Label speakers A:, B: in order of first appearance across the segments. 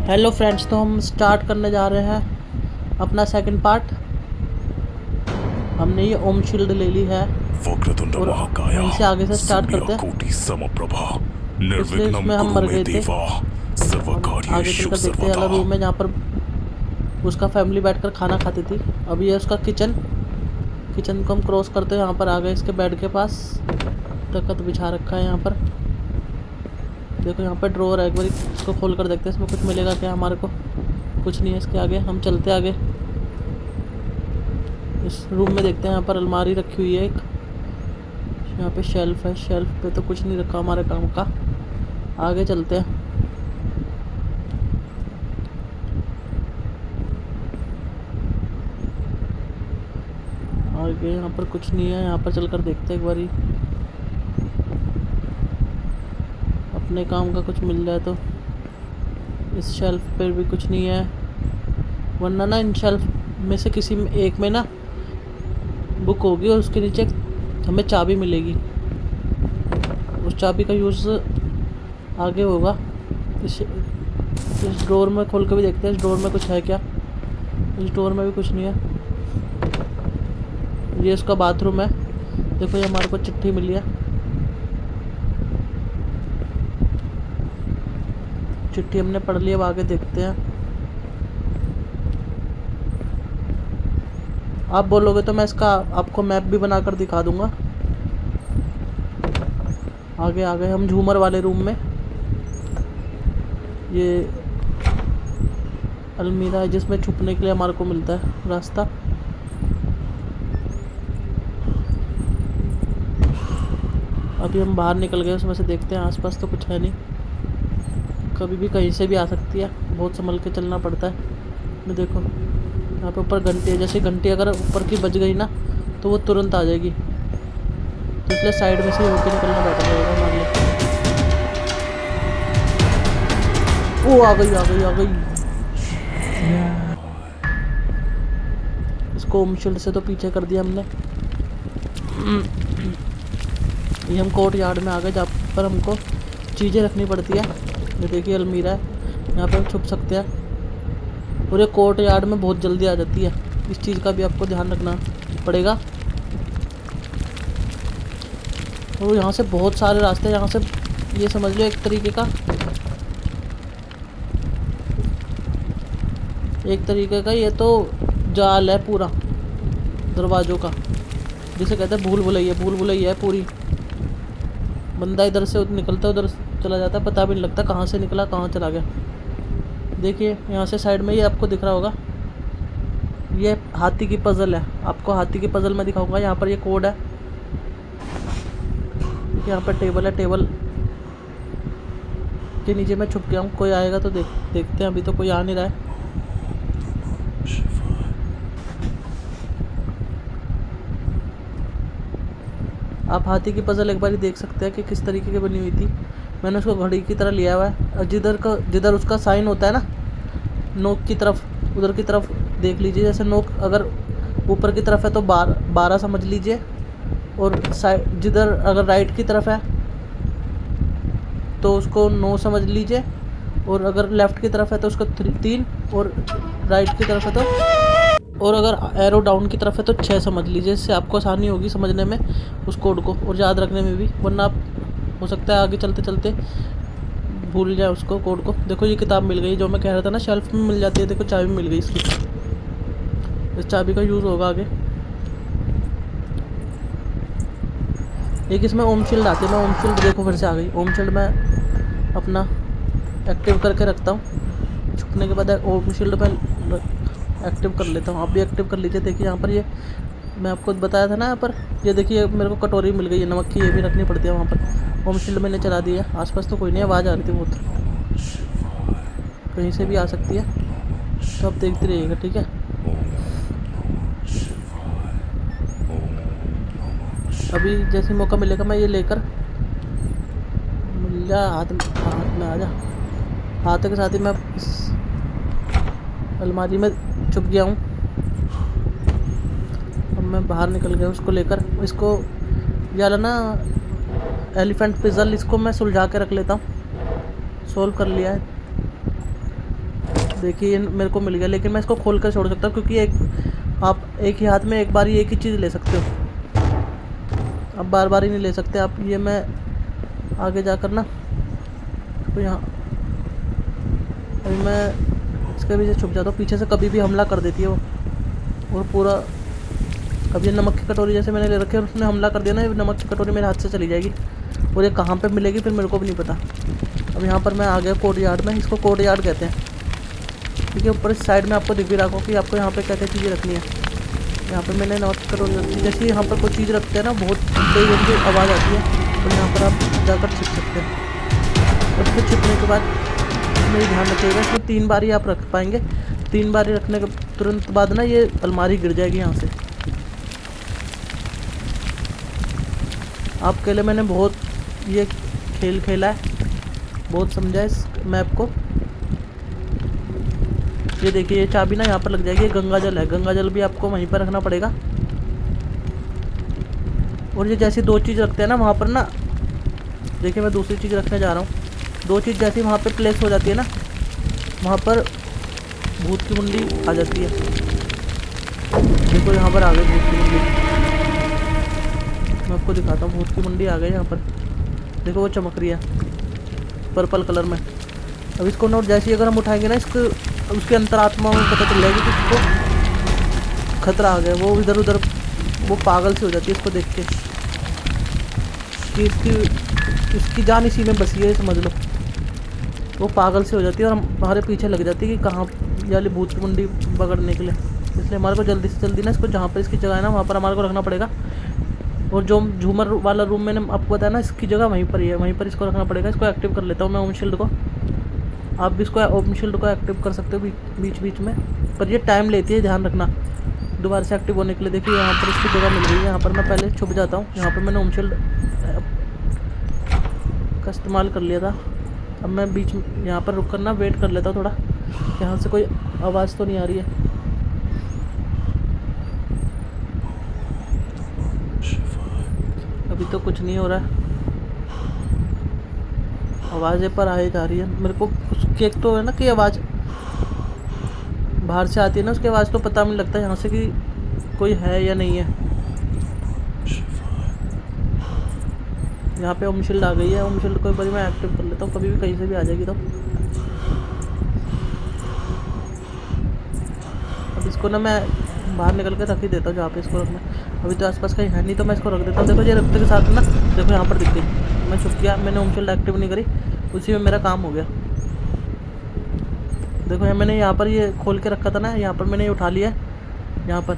A: Hello friends, तो हम start करने जा रहे हैं अपना सेकंड पार्ट। हमने ये ओम शील्ड ले ली है
B: वक्रतुंड
A: और
B: महाकाय
A: वहीं से आगे से स्टार्ट करते हैं।
B: सूर्यकोटि समप्रभा
A: पिछले
B: निर्विघ्नं
A: इसमें हम
B: कुरु
A: मर
B: मे
A: गए थे।
B: देवा
A: हम आगे
B: सर्वकार्येषु
A: चलकर देखते हैं
B: सर्वदा।
A: वाला रूम है जहाँ पर उसका फैमिली बैठकर खाना खाती थी। अब ये उसका किचन को हम क्रॉस करते हैं। यहाँ पर आ गए इसके बेड के पास। तख्त बिछा रखा है यहाँ पर। देखो यहाँ पर ड्रॉअर है, एक बार इसको खोल कर देखते हैं इसमें कुछ मिलेगा क्या हमारे को। कुछ नहीं है इसके आगे। हम चलते आगे इस रूम में, देखते हैं। यहाँ पर अलमारी रखी हुई है एक, यहाँ पे शेल्फ है। शेल्फ पे तो कुछ नहीं रखा हमारे काम का। आगे चलते हैं। आगे यहाँ पर कुछ नहीं है। यहाँ पर चलकर देखते हैं एक बारी अपने काम का कुछ मिल जाए तो। इस शेल्फ पे भी कुछ नहीं है, वरना ना इन शेल्फ में से किसी में एक में ना बुक होगी और उसके नीचे हमें चाबी मिलेगी। उस चाबी का यूज़ आगे होगा। इस ड्रॉअर में खोल के भी देखते हैं इस ड्रॉअर में कुछ है क्या। इस ड्रॉअर में भी कुछ नहीं है। ये इसका बाथरूम है। देखो ये हमारे को चिट्ठी मिली है। चिट्ठी हमने पढ़ ली। अब आगे देखते हैं। आप बोलोगे तो मैं इसका आपको मैप भी बनाकर दिखा दूंगा। आगे आ गए हम झूमर वाले रूम में। ये अलमीरा है जिसमें छुपने के लिए हमारे को मिलता है रास्ता। अभी हम बाहर निकल गए उसमें से। देखते हैं आसपास तो कुछ है नहीं। कभी भी कहीं से भी आ सकती है, बहुत संभल के चलना पड़ता है। मैं देखो यहाँ पे ऊपर घंटी है। जैसे घंटी अगर ऊपर की बज गई ना तो वो तुरंत आ जाएगी, तो इसलिए साइड में से होकर निकलना बेटर रहेगा हमारे लिए। ओ आ गई आ गई आ गई। इसको ओम शील्ड से तो पीछे कर दिया हमने। ये हम कोर्ट यार्ड में आ गए जहाँ पर हमको चीज़ें रखनी पड़ती है। ये देखिए अलमीरा है, यहाँ पे हम छुप सकते हैं। और ये कोर्ट यार्ड में बहुत जल्दी आ जाती है। इस चीज़ का भी आपको ध्यान रखना पड़ेगा। और यहाँ से बहुत सारे रास्ते हैं। यहाँ से ये समझ लो एक तरीके का ये तो जाल है पूरा दरवाज़ों का, जिसे कहते हैं भूल भुलैया है पूरी। बंदा इधर से निकलता है उधर चला जाता है, पता भी नहीं लगता कहाँ से निकला कहाँ चला गया। देखिए यहाँ से साइड में ये आपको दिख रहा होगा, ये हाथी की पजल है। आपको हाथी की पजल में दिखाऊंगा। यहाँ पर ये कोड है। यहाँ पर टेबल है। टेबल के नीचे मैं छुप गया हूँ। कोई आएगा तो देखते हैं। अभी तो कोई आ नहीं रहा है। आप हाथी की पजल एक बार देख सकते हैं कि किस तरीके की बनी हुई थी। मैंने उसको घड़ी की तरह लिया हुआ है। और जिधर उसका साइन होता है ना नोक की तरफ, उधर की तरफ देख लीजिए। जैसे नोक अगर ऊपर की तरफ है तो 12 समझ लीजिए, और साइड जिधर अगर राइट की तरफ है तो उसको 9 समझ लीजिए, और अगर लेफ़्ट की तरफ है तो उसको 3, और राइट की तरफ है तो, और अगर एरो डाउन की तरफ है तो 6 समझ लीजिए। इससे आपको आसानी होगी समझने में उस कोड को और याद रखने में भी, वरना आप हो सकता है आगे चलते चलते भूल जाए उसको कोड को। देखो ये किताब मिल गई जो मैं कह रहा था ना शेल्फ में मिल जाती है। देखो चाबी मिल गई इसकी। इस चाबी का यूज़ होगा आगे। एक इसमें ओम शील्ड आती है। मैं ओम शील्ड देखो फिर से आ गई। ओम शील्ड मैं अपना एक्टिव करके रखता हूँ। छुपने के बाद ओम शील्ड में एक्टिव कर लेता हूँ। आप भी एक्टिव कर लीजिए। देखिए यहाँ पर ये मैं आपको बताया था ना, यहाँ पर ये देखिए मेरे को कटोरी मिल गई है नमक की। ये भी रखनी पड़ती है वहाँ पर। ओम शील्ड मैंने चला दी है। आसपास तो कोई नहीं है। आवाज़ आ रही थी बहुत, कहीं से भी आ सकती है, तो आप देखते रहिएगा, ठीक है। अभी जैसे मौका मिलेगा मैं ये लेकर मिल जा हाथ में आ जा। हाथ के साथ ही मैं इस अलमारी में छुप गया हूँ। अब मैं बाहर निकल गया उसको लेकर। इसको यार ना एलिफेंट पजल, इसको मैं सुलझा के रख लेता हूँ। सोल्व कर लिया है। देखिए मेरे को मिल गया, लेकिन मैं इसको खोल कर छोड़ सकता हूँ क्योंकि आप एक ही हाथ में एक बार ही एक ही चीज़ ले सकते हो, अब बार बार ही नहीं ले सकते आप। ये मैं आगे जाकर ना तो यहाँ अभी मैं इसके पीछे छुप जाता हूँ, पीछे से कभी भी हमला कर देती है वो। और पूरा अब ये नमक की कटोरी जैसे मैंने ले रखी है और उसने हमला कर दिया ना, ये नमक की कटोरी मेरे हाथ से चली जाएगी और ये कहाँ पे मिलेगी फिर मेरे को भी नहीं पता। अब यहाँ पर मैं आ गया कोर्ट यार्ड में, इसको कोर्ट यार्ड कहते हैं। ठीक है, ऊपर इस साइड में आपको दिख भी रहा होगा कि आपको यहाँ पे क्या क्या चीज़ें रखनी है। यहाँ पे मैंने नमक की कटोरी रखी, जैसे यहाँ पर कोई चीज़ रखते हैं ना बहुत तेज उनकी आवाज़ आती है, तो यहाँ पर आप जाकर छिप सकते हैं। और फिर छिपने के बाद मेरी ध्यान रखिएगा, इसमें 3 बारी आप रख पाएंगे। 3 बारी रखने के तुरंत बाद ना ये अलमारी गिर जाएगी यहाँ से। आपके लिए मैंने बहुत ये खेल खेला है, बहुत समझा है इस मैप को। ये देखिए ये चाबी ना यहाँ पर लग जाएगी, ये गंगा जल है, गंगा जल भी आपको वहीं पर रखना पड़ेगा। और ये जैसी 2 चीज़ रखते हैं ना वहाँ पर ना, देखिए मैं दूसरी चीज़ रखने जा रहा हूँ। 2 चीज़ जैसी वहाँ पे प्लेस हो जाती है ना, वहाँ पर भूत की मुंडी आ जाती है। देखो यहाँ पर आ गई भूत की मुंडी, मैं आपको दिखाता हूँ। भूत की मुंडी आ गई यहाँ पर, देखो वो चमक रही है पर्पल कलर में। अब इसको नोट जैसे ही अगर हम उठाएंगे ना, इसको उसके अंतरात्मा में पता चल जाएगी कि इसको खतरा आ गया। वो इधर उधर वो पागल सी हो जाती है इसको देख के कि इसकी जान इसी में बसी है, समझ लो। वो पागल सी हो जाती है और हमारे पीछे लग जाती है कि कहाँ वाली भूत की मुंडी पकड़ने के लिए। इसलिए हमारे को जल्दी से जल्दी ना इसको जहाँ पर इसकी जगह है ना वहाँ पर हमारे को रखना पड़ेगा। और जो झूमर वाला रूम मैंने आपको बताया ना, इसकी जगह वहीं पर ही है, वहीं पर इसको रखना पड़ेगा। इसको एक्टिव कर लेता हूँ मैं ओम शील्ड को। आप भी इसको ओम शील्ड को एक्टिव कर सकते हो बीच बीच में, पर ये टाइम लेती है, ध्यान रखना दोबारा से एक्टिव होने के लिए। देखिए यहाँ पर इसकी जगह मिल रही है, यहाँ पर मैं पहले छुप जाता हूँ। यहाँ पर मैंने ओम शील्ड का इस्तेमाल कर लिया था। अब मैं बीच में यहाँ पर रुक कर ना वेट कर लेता हूँ थोड़ा, यहाँ से कोई आवाज़ तो नहीं आ रही है। अभी तो कुछ नहीं हो रहा है, आवाज़ें पर आए जा रही है। मेरे को उसकी एक तो है ना कि आवाज़ बाहर से आती है ना, उसकी आवाज़ तो पता नहीं लगता यहाँ से कि कोई है या नहीं है। यहाँ पे ओम शील्ड आ गई है, ओम शील्ड को एक बार मैं एक्टिव कर लेता हूँ, कभी भी कहीं से भी आ जाएगी। तो अब इसको ना मैं बाहर निकल के रख ही देता हूँ जहाँ पे इसको रखना। अभी तो आसपास कहीं है नहीं तो मैं इसको रख देता हूँ। देखो ये रखते के साथ ना, देखो यहाँ पर दिख गई, मैं छुप गया, मैंने ओम शील्ड एक्टिव नहीं करी, उसी में मेरा काम हो गया। देखो मैंने यहाँ पर ये खोल के रखा था ना, यहाँ पर मैंने ये उठा लिया यहाँ पर।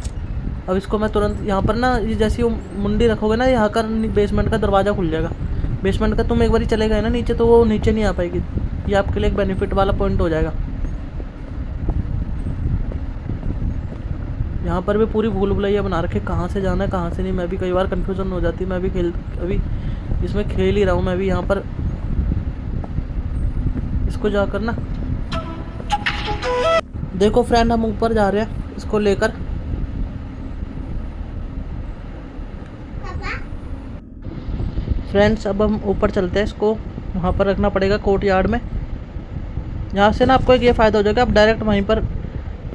A: अब इसको मैं तुरंत यहाँ पर ना, ये जैसी मुंडी रखोगे ना, यहाँ का बेसमेंट का दरवाज़ा खुल जाएगा। बेसमेंट का तुम एक बार ही चले गए ना नीचे, तो वो नीचे नहीं आ पाएगी। ये आपके लिए एक बेनिफिट वाला पॉइंट हो जाएगा। यहाँ पर भी पूरी भूल भुलैया बना रखे, कहाँ से जाना है कहाँ से नहीं। मैं भी कई बार कन्फ्यूज़न हो जाती है, मैं भी अभी इसमें खेल ही रहा हूँ मैं भी। यहाँ पर इसको जाकर ना, देखो फ्रेंड हम ऊपर जा रहे हैं इसको लेकर। फ्रेंड्स अब हम ऊपर चलते हैं, इसको वहाँ पर रखना पड़ेगा कोर्ट यार्ड में। यहाँ से ना आपको एक ये फ़ायदा हो जाएगा, आप डायरेक्ट वहीं पर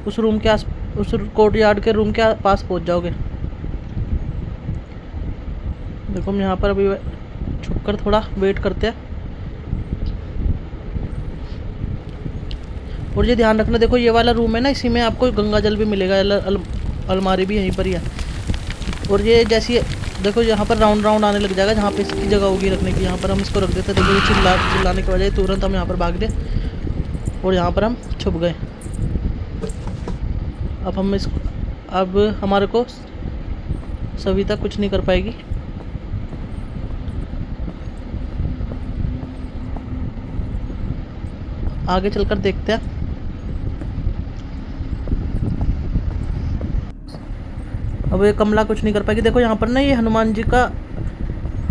A: उस रूम के उस कोर्ट यार्ड के रूम के पास पहुँच जाओगे। देखो हम यहाँ पर अभी छुप कर थोड़ा वेट करते हैं। और ये ध्यान रखना, देखो ये वाला रूम है ना, इसी में आपको गंगा जल भी मिलेगा, अलमारी भी यहीं पर ही है। और ये जैसी देखो यहाँ पर राउंड राउंड आने लग जाएगा जहाँ पे इसकी जगह होगी रखने की। यहाँ पर हम इसको रख देते हैं। देखो ये चिल्लाने के बजाय तुरंत हम यहाँ पर भाग गए और यहाँ पर हम छुप गए। अब हमारे को सविता कुछ नहीं कर पाएगी। आगे चलकर देखते हैं। अब ये कमला कुछ नहीं कर पाएगी। देखो यहाँ पर ना ये हनुमान जी का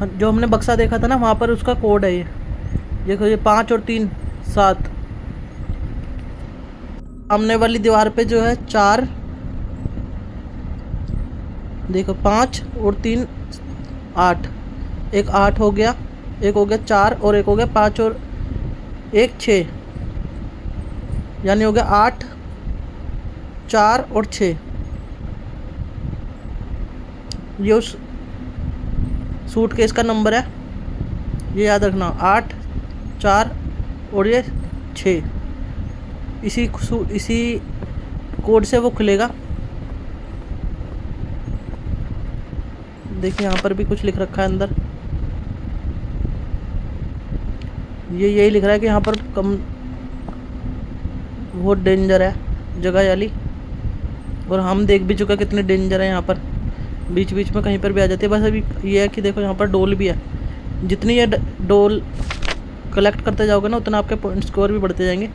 A: जो हमने बक्सा देखा था ना, वहाँ पर उसका कोड है ये। देखो ये 5 और 3 7। सामने वाली दीवार पे जो है 4, देखो 5 और 3 8, एक 8 हो गया, एक हो गया 4 और एक हो गया 5 और 1 6। यानी हो गया 8, 4 और 6। ये उस सूटकेस का नंबर है, ये याद रखना, 8, 4 और ये 6। इसी कोड से वो खुलेगा। देखिए यहाँ पर भी कुछ लिख रखा है अंदर, ये यही लिख रहा है कि यहाँ पर कम बहुत डेंजर है जगह वाली, और हम देख भी चुके कितने डेंजर है यहाँ पर, बीच बीच में कहीं पर भी आ जाती है। बस अभी ये है कि देखो यहाँ पर डोल भी है, जितनी ये डोल कलेक्ट करते जाओगे ना उतना आपके पॉइंट स्कोर भी बढ़ते जाएंगे।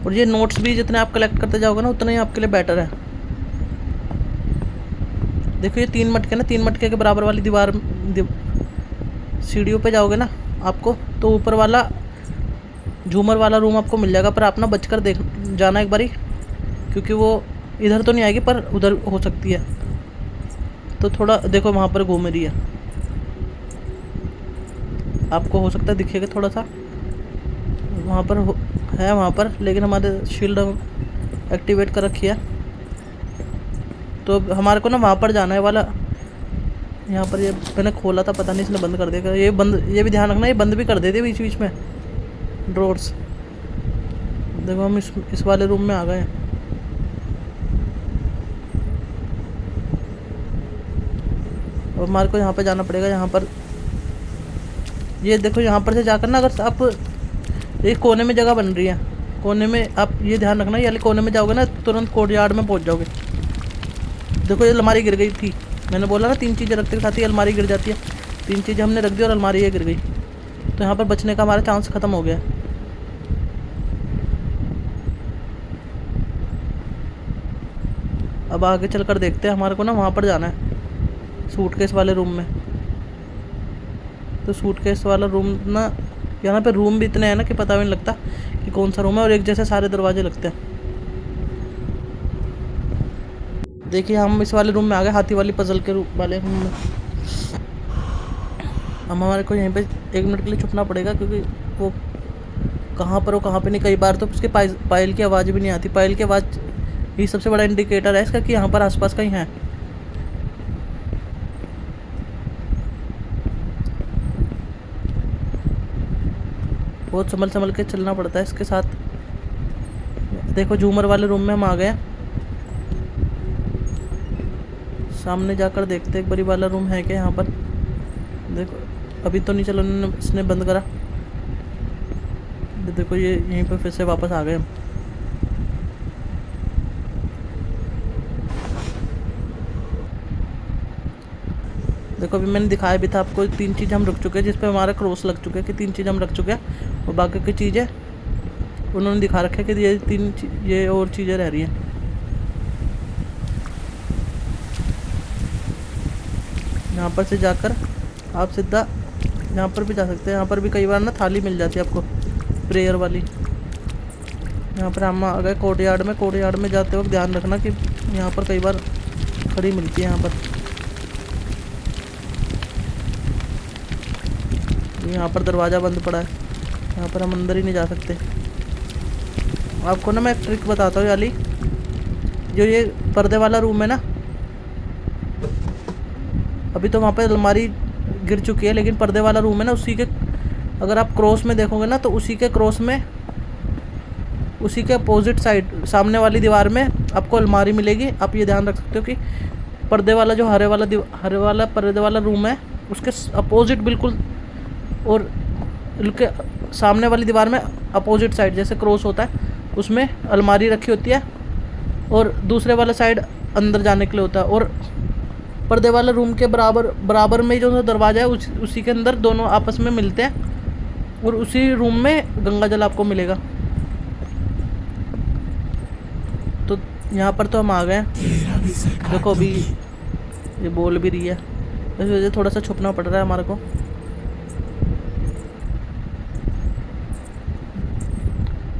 A: और ये नोट्स भी जितने आप कलेक्ट करते जाओगे ना उतना ही आपके लिए बेटर है। देखो ये 3 मटके ना, 3 मटके के बराबर वाली सीढ़ियों पे जाओगे ना आपको, तो ऊपर वाला झूमर वाला रूम आपको मिल जाएगा, पर आप ना बचकर देख जाना एक बारी, क्योंकि वो इधर तो नहीं आएगी पर उधर हो सकती है। तो थोड़ा देखो वहाँ पर घूम रही है, आपको हो सकता है दिखेगा थोड़ा सा वहाँ पर है वहाँ पर, लेकिन हमारे शील्ड एक्टिवेट कर रखी है, तो हमारे को ना वहाँ पर जाना है वाला। यहाँ पर ये मैंने खोला था, पता नहीं इसने बंद कर दिया। ये भी ध्यान रखना, ये बंद भी कर देते बीच बीच में ड्रॉर्स। देखो हम इस वाले रूम में आ गए हैं। और हमारे को यहाँ पे जाना पड़ेगा। यहाँ पर ये देखो, यहाँ पर से जाकर ना अगर आप एक कोने में जगह बन रही है, कोने में आप ये ध्यान रखना, ये कोने में जाओगे ना तुरंत कोर्टयार्ड में पहुँच जाओगे। देखो ये अलमारी गिर गई थी, मैंने बोला ना 3 चीज़ें रखते के साथ ही अलमारी गिर जाती है। 3 चीज़ें हमने रख दी और अलमारी ये गिर गई, तो यहाँ पर बचने का हमारा चांस ख़त्म हो गया। अब आगे चल कर देखते हैं, हमारे को ना वहाँ पर जाना है सूटकेस वाले रूम में। तो सूटकेस वाला रूम ना, यहाँ पे रूम भी इतने हैं ना कि पता भी नहीं लगता कि कौन सा रूम है, और एक जैसे सारे दरवाजे लगते हैं। देखिए हम इस वाले रूम में आ गए, हाथी वाली पजल के रूम वाले रूम में। हम हमारे को यहीं पे 1 मिनट के लिए छुपना पड़ेगा, क्योंकि वो कहाँ पर हो कहाँ पे नहीं। कई बार तो उसके पायल की आवाज़ भी नहीं आती। पायल की आवाज़ ही सबसे बड़ा इंडिकेटर है इसका कि यहाँ पर आसपास कहीं है। बहुत संभल के चलना पड़ता है इसके साथ। देखो झूमर वाले रूम में हम आ गए, सामने जाकर देखते एक बारी वाला रूम है क्या यहाँ पर। देखो अभी तो नहीं, चलो इसने बंद करा। देखो ये यहीं पर फिर से वापस आ गए हम। देखो अभी मैंने दिखाया भी था आपको, 3 चीज़ हम रख चुके हैं जिस पे हमारा क्रॉस लग चुका है कि 3 चीज़ हम रख चुके हैं, और बाकी की चीज़ें उन्होंने दिखा रखा है कि ये और चीज़ें रह रही हैं। यहाँ पर से जाकर आप सीधा यहाँ पर भी जा सकते हैं। यहाँ पर भी कई बार ना थाली मिल जाती है आपको प्रेयर वाली। यहाँ पर हम आ गए कोर्टयार्ड में। कोर्टयार्ड में जाते वक्त ध्यान रखना कि यहाँ पर कई बार खड़ी मिलती है। यहाँ पर दरवाज़ा बंद पड़ा है, यहाँ पर हम अंदर ही नहीं जा सकते। आपको ना मैं एक ट्रिक बताता हूँ वाली, जो ये पर्दे वाला रूम है ना, अभी तो वहाँ पे अलमारी गिर चुकी है, लेकिन पर्दे वाला रूम है ना, उसी के अगर आप क्रॉस में देखोगे ना, तो उसी के क्रॉस में, उसी के अपोजिट साइड सामने वाली दीवार में आपको अलमारी मिलेगी। आप ये ध्यान रख सकते हो कि पर्दे वाला जो हरे वाला पर्दे वाला रूम है उसके अपोजिट बिल्कुल, और उनके सामने वाली दीवार में अपोजिट साइड जैसे क्रॉस होता है उसमें अलमारी रखी होती है, और दूसरे वाला साइड अंदर जाने के लिए होता है। और पर्दे वाले रूम के बराबर में जो दरवाज़ा है उसी के अंदर दोनों आपस में मिलते हैं, और उसी रूम में गंगा जल आपको मिलेगा। तो यहाँ पर तो हम आ गए। देखो अभी ये बोल भी रही है, इस वजह से थोड़ा सा छुपना पड़ रहा है हमारे को।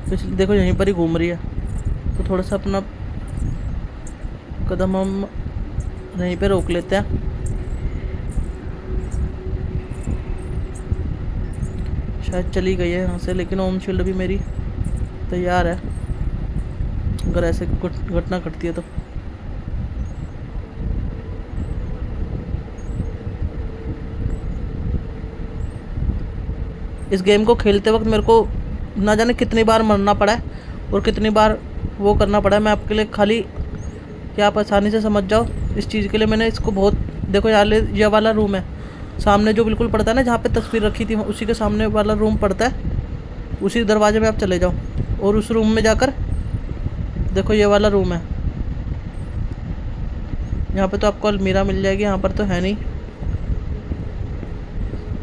A: इसलिए देखो यहीं पर ही घूम रही है, तो थोड़ा सा अपना कदम हम यहीं पे रोक लेते हैं। शायद चली गई है यहाँ से, लेकिन ओम शील्ड भी मेरी तैयार है अगर ऐसे घटना घटती है तो। इस गेम को खेलते वक्त मेरे को ना जाने कितनी बार मरना पड़ा है और कितनी बार वो करना पड़ा है। मैं आपके लिए खाली कि आप आसानी से समझ जाओ इस चीज़ के लिए मैंने इसको बहुत, देखो यार ये वाला रूम है सामने जो बिल्कुल पड़ता है ना, जहाँ पे तस्वीर रखी थी उसी के सामने वाला रूम पड़ता है। उसी दरवाजे में आप चले जाओ और उस रूम में जाकर देखो ये वाला रूम है। यहाँ पे तो आपको अलमीरा मिल जाएगी, यहाँ पर तो है नहीं।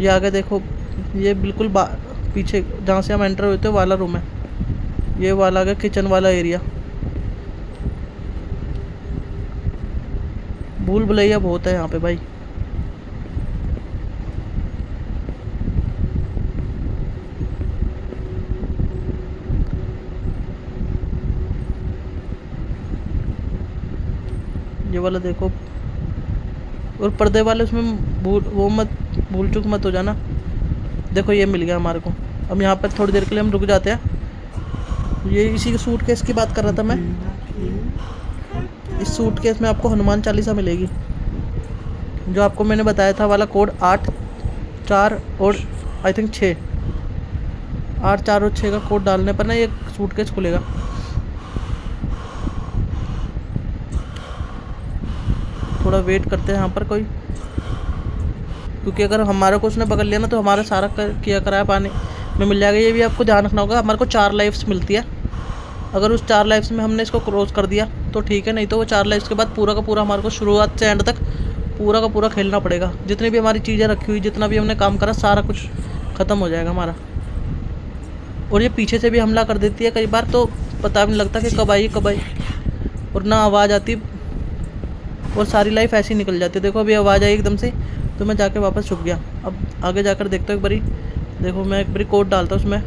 A: ये आगे देखो, ये बिल्कुल पीछे जहाँ से हम एंटर होते हैं वाला रूम है। ये वाला आगे किचन वाला एरिया। भूल भुलैया बहुत है यहाँ पे भाई। ये वाला देखो, और पर्दे वाले उसमें भूल चूक मत हो जाना। देखो ये मिल गया हमारे को। अब यहाँ पर थोड़ी देर के लिए हम रुक जाते हैं। ये इसी सूटकेस की बात कर रहा था मैं। इस सूटकेस में आपको हनुमान चालीसा मिलेगी, जो आपको मैंने बताया था वाला कोड 8 4 और आई थिंक 6, 8 4 और 6 का कोड डालने पर ना ये सूटकेस खुलेगा। थोड़ा वेट करते हैं यहाँ पर कोई, क्योंकि अगर हमारे को उसने पकड़ लिया ना तो हमारा सारा किया कराया पानी में मिल जाएगा। ये भी आपको ध्यान रखना होगा, हमारे को 4 लाइफ्स मिलती है। अगर उस 4 लाइफ्स में हमने इसको क्रॉस कर दिया तो ठीक है, नहीं तो वो 4 लाइफ्स के बाद पूरा का पूरा हमारे को शुरुआत से एंड तक पूरा का पूरा खेलना पड़ेगा। जितनी भी हमारी चीज़ें रखी हुई, जितना भी हमने काम करा, सारा कुछ ख़त्म हो जाएगा हमारा। और ये पीछे से भी हमला कर देती है कई बार, तो पता भी नहीं लगता कि कब आई और ना आवाज़ आती और सारी लाइफ ऐसी निकल जाती है। देखो अभी आवाज़ आई एकदम से तो मैं जाके वापस छुप गया। अब आगे जाकर देखता हूँ एक बारी। देखो मैं एक बारी कोड डालता हूँ उसमें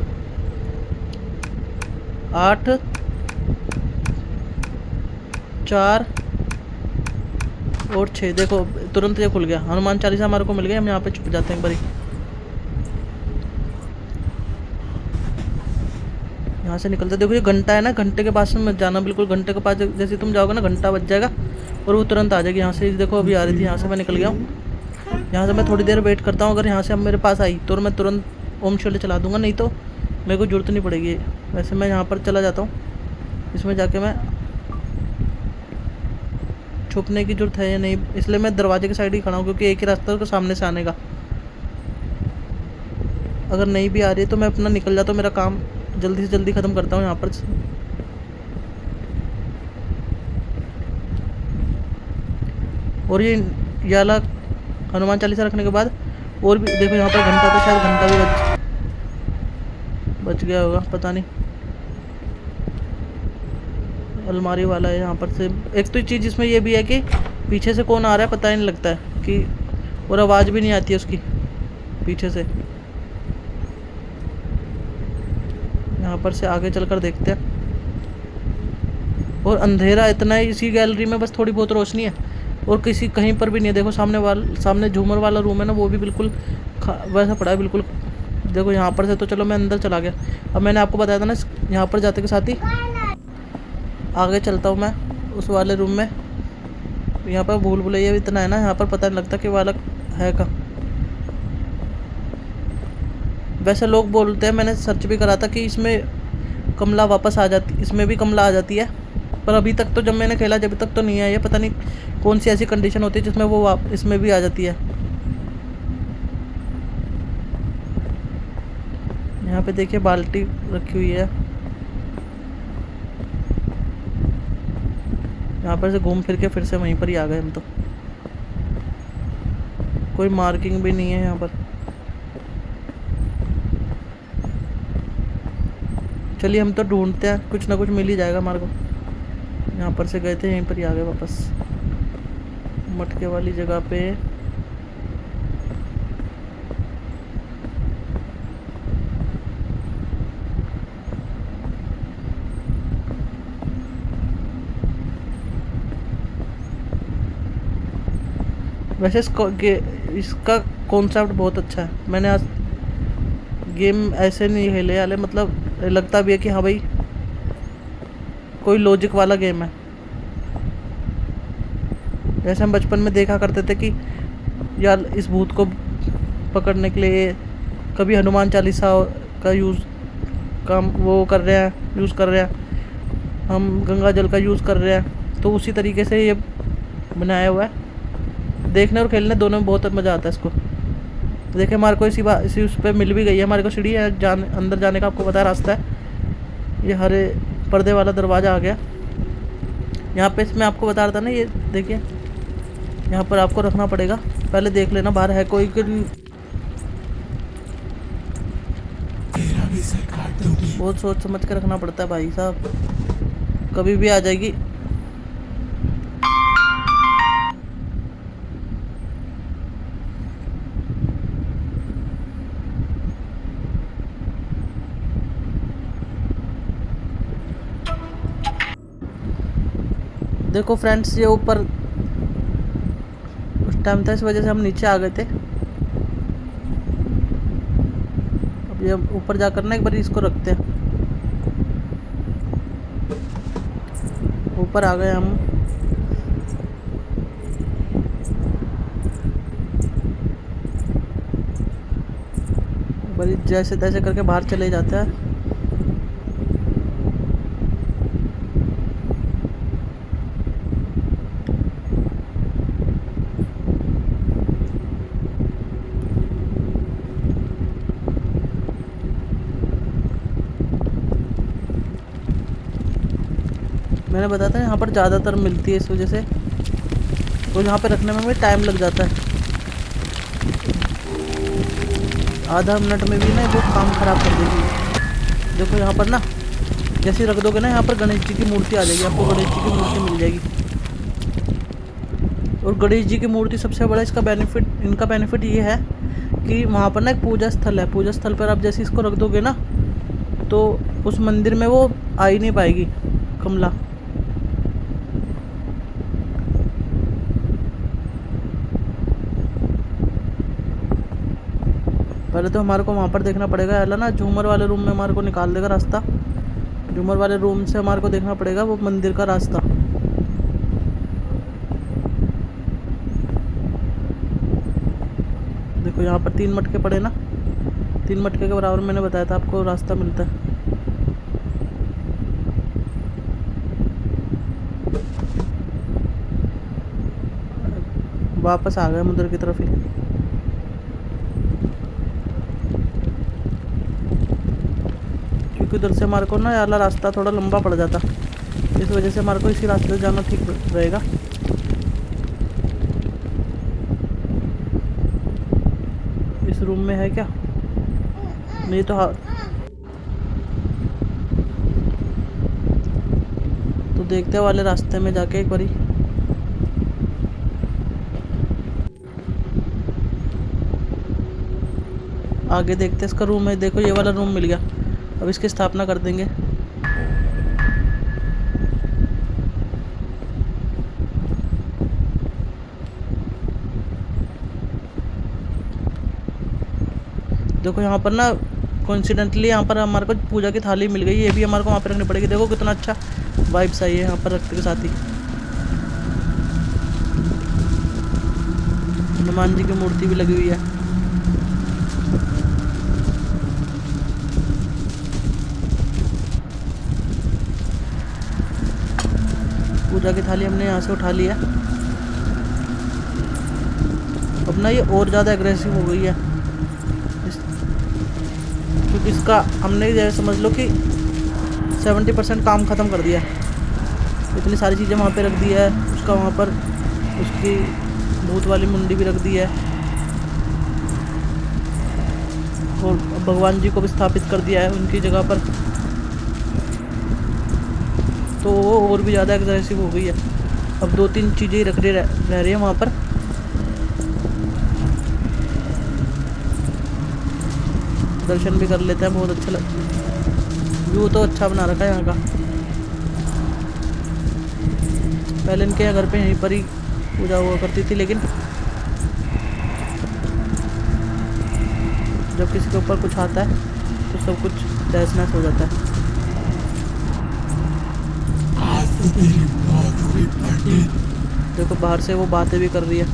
A: 8 4 और 6। देखो तुरंत ये खुल गया, हनुमान चालीसा हमारे को मिल गया। हम यहाँ पे छुप जाते हैं एक बारी। यहाँ से निकलते, देखो ये घंटा है ना, घंटे के पास में मत जाना बिल्कुल। घंटे के पास जैसे तुम जाओगे ना, घंटा बज जाएगा और वो तुरंत आ जाएगी। यहाँ से देखो अभी आ रही थी, यहाँ से मैं निकल गया हूँ। यहाँ से मैं थोड़ी देर वेट करता हूँ, अगर यहाँ से अब मेरे पास आई तो मैं तुरंत ओम शील्ड चला दूँगा, नहीं तो मेरे को जरूरत नहीं पड़ेगी। वैसे मैं यहाँ पर चला जाता हूँ, इसमें जाके मैं छुपने की जरूरत है या नहीं, इसलिए मैं दरवाजे के साइड ही खड़ा हूँ, क्योंकि एक ही रास्ता है उसको सामने से आने का। अगर नहीं भी आ रही है तो मैं अपना निकल जाता हूँ, मेरा काम जल्दी से जल्दी ख़त्म करता हूँ यहाँ पर। और ये वाला हनुमान चालीसा रखने के बाद और भी देखो यहाँ पर घंटा, तो शायद घंटा भी बच गया होगा, पता नहीं। अलमारी वाला है यहाँ पर से। एक तो चीज़ इसमें ये भी है कि पीछे से कौन आ रहा है पता ही नहीं लगता है कि, और आवाज़ भी नहीं आती है उसकी पीछे से। यहाँ पर से आगे चलकर देखते हैं। और अंधेरा इतना है इसी गैलरी में, बस थोड़ी बहुत रोशनी है और किसी कहीं पर भी नहीं है। देखो सामने झूमर वाला रूम है ना, वो भी बिल्कुल वैसा पड़ा है बिल्कुल। देखो यहाँ पर से तो चलो मैं अंदर चला गया। अब मैंने आपको बताया था ना, यहाँ पर जाते के साथ ही आगे चलता हूँ मैं उस वाले रूम में। यहाँ पर भूल भुलैया भी इतना है ना, यहाँ पर पता नहीं लगता कि वाला है का। वैसे लोग बोलते हैं, मैंने सर्च भी करा था कि इसमें कमला वापस आ जाती, इसमें भी कमला आ जाती है, पर अभी तक तो जब मैंने खेला जब तक तो नहीं आई है। पता नहीं कौन सी ऐसी कंडीशन होती है जिसमें वो इसमें भी आ जाती है। यहाँ पे देखिए बाल्टी रखी हुई है। यहाँ पर से घूम फिर के फिर से वहीं पर ही आ गए हम तो। कोई मार्किंग भी नहीं है यहाँ पर। चलिए हम तो ढूंढते हैं, कुछ ना कुछ मिल ही जाएगा हमारे को। यहाँ पर से गए थे, यहीं पर ही आ गए वापस मटके वाली जगह पे। वैसे इसका कॉन्सेप्ट बहुत अच्छा है। मैंने आज गेम ऐसे नहीं खेले वाले, मतलब लगता भी है कि हाँ भाई कोई लॉजिक वाला गेम है। जैसे हम बचपन में देखा करते थे कि यार इस भूत को पकड़ने के लिए कभी हनुमान चालीसा का यूज़ काम वो कर रहे हैं, यूज़ कर रहे हैं, हम गंगा जल का यूज़ कर रहे हैं। तो उसी तरीके से ये बनाया हुआ है। देखने और खेलने दोनों में बहुत मज़ा आता है इसको। देखिए हमारे को इसी उस पर मिल भी गई है, हमारे को सीढ़ी है अंदर जाने का, आपको पता है रास्ता है। ये हरे पर्दे वाला दरवाज़ा आ गया। यहाँ पे इसमें आपको बता रहा था ना, ये देखिए यहाँ पर आपको रखना पड़ेगा। पहले देख लेना बाहर है कोई कि बहुत सोच समझ के रखना पड़ता है भाई साहब, कभी भी आ जाएगी। देखो फ्रेंड्स, ये ऊपर उस टाइम था, इस वजह से हम नीचे आ गए थे। अब ये ऊपर जाकर ना एक बार इसको रखते हैं। ऊपर आ गए हम। बड़ी जैसे तैसे करके बाहर चले जाता है। मैंने बताया था यहाँ पर ज़्यादातर मिलती है, इस वजह से तो यहाँ पे रखने में भी टाइम लग जाता है। आधा मिनट में भी ना वो काम ख़राब कर देगी। देखो यहाँ पर ना जैसे ही रख दोगे ना, यहाँ पर गणेश जी की मूर्ति आ जाएगी, आपको गणेश जी की मूर्ति मिल जाएगी। और गणेश जी की मूर्ति सबसे बड़ा इनका बेनिफिट ये है कि वहाँ पर ना एक पूजा स्थल है। पूजा स्थल पर आप जैसे इसको रख दोगे ना, तो उस मंदिर में वो आ ही नहीं पाएगी कमला। पहले तो हमारे को वहाँ पर देखना पड़ेगा, है ना, झूमर वाले रूम में हमारे को निकाल देगा रास्ता। झूमर वाले रूम से हमारे को देखना पड़ेगा वो मंदिर का रास्ता। देखो यहाँ पर 3 मटके पड़े ना, 3 मटके के बराबर मैंने बताया था आपको रास्ता मिलता है। वापस आ गए हम उधर की तरफ ही। क्योंकि उधर से हमारे को ना याला रास्ता थोड़ा लंबा पड़ जाता, इस वजह से हमारे को इसी रास्ते से जाना ठीक रहेगा। इस रूम में है क्या? नहीं तो हाँ, तो देखते वाले रास्ते में जाके एक बारी। आगे देखते इसका रूम है। देखो ये वाला रूम मिल गया, अब इसकी स्थापना कर देंगे। देखो यहाँ पर ना कोइंसिडेंटली यहाँ पर हमारे को पूजा की थाली मिल गई, ये भी हमारे को वहाँ पर रखनी पड़ेगी। देखो कितना अच्छा वाइब्स आई है यहाँ पर रखते के साथ ही। हनुमान जी की मूर्ति भी लगी हुई है। पूजा की थाली हमने यहाँ से उठा लिया। अब ना ये और ज़्यादा एग्रेसिव हो गई है, क्योंकि इसका हमने जैसे समझ लो कि 70% काम ख़त्म कर दिया है। इतनी सारी चीज़ें वहाँ पे रख दी है, उसका वहाँ पर उसकी भूत वाली मुंडी भी रख दी है, और भगवान जी को भी स्थापित कर दिया है उनकी जगह पर। तो वो और भी ज़्यादा एग्रेसिव हो गई है। अब 2-3 चीज़ें ही रह रही हैं वहाँ पर। दर्शन भी कर लेते हैं, बहुत अच्छा लगता है। व्यू तो अच्छा बना रखा है यहाँ का। पहले इनके घर पे यहीं पर ही पूजा हुआ करती थी, लेकिन जब किसी के ऊपर कुछ आता है तो सब कुछ तहस नहस हो जाता है।
B: आज तो तेरी मौत हुई पंडित।
A: देखो बाहर से वो बातें भी कर रही है।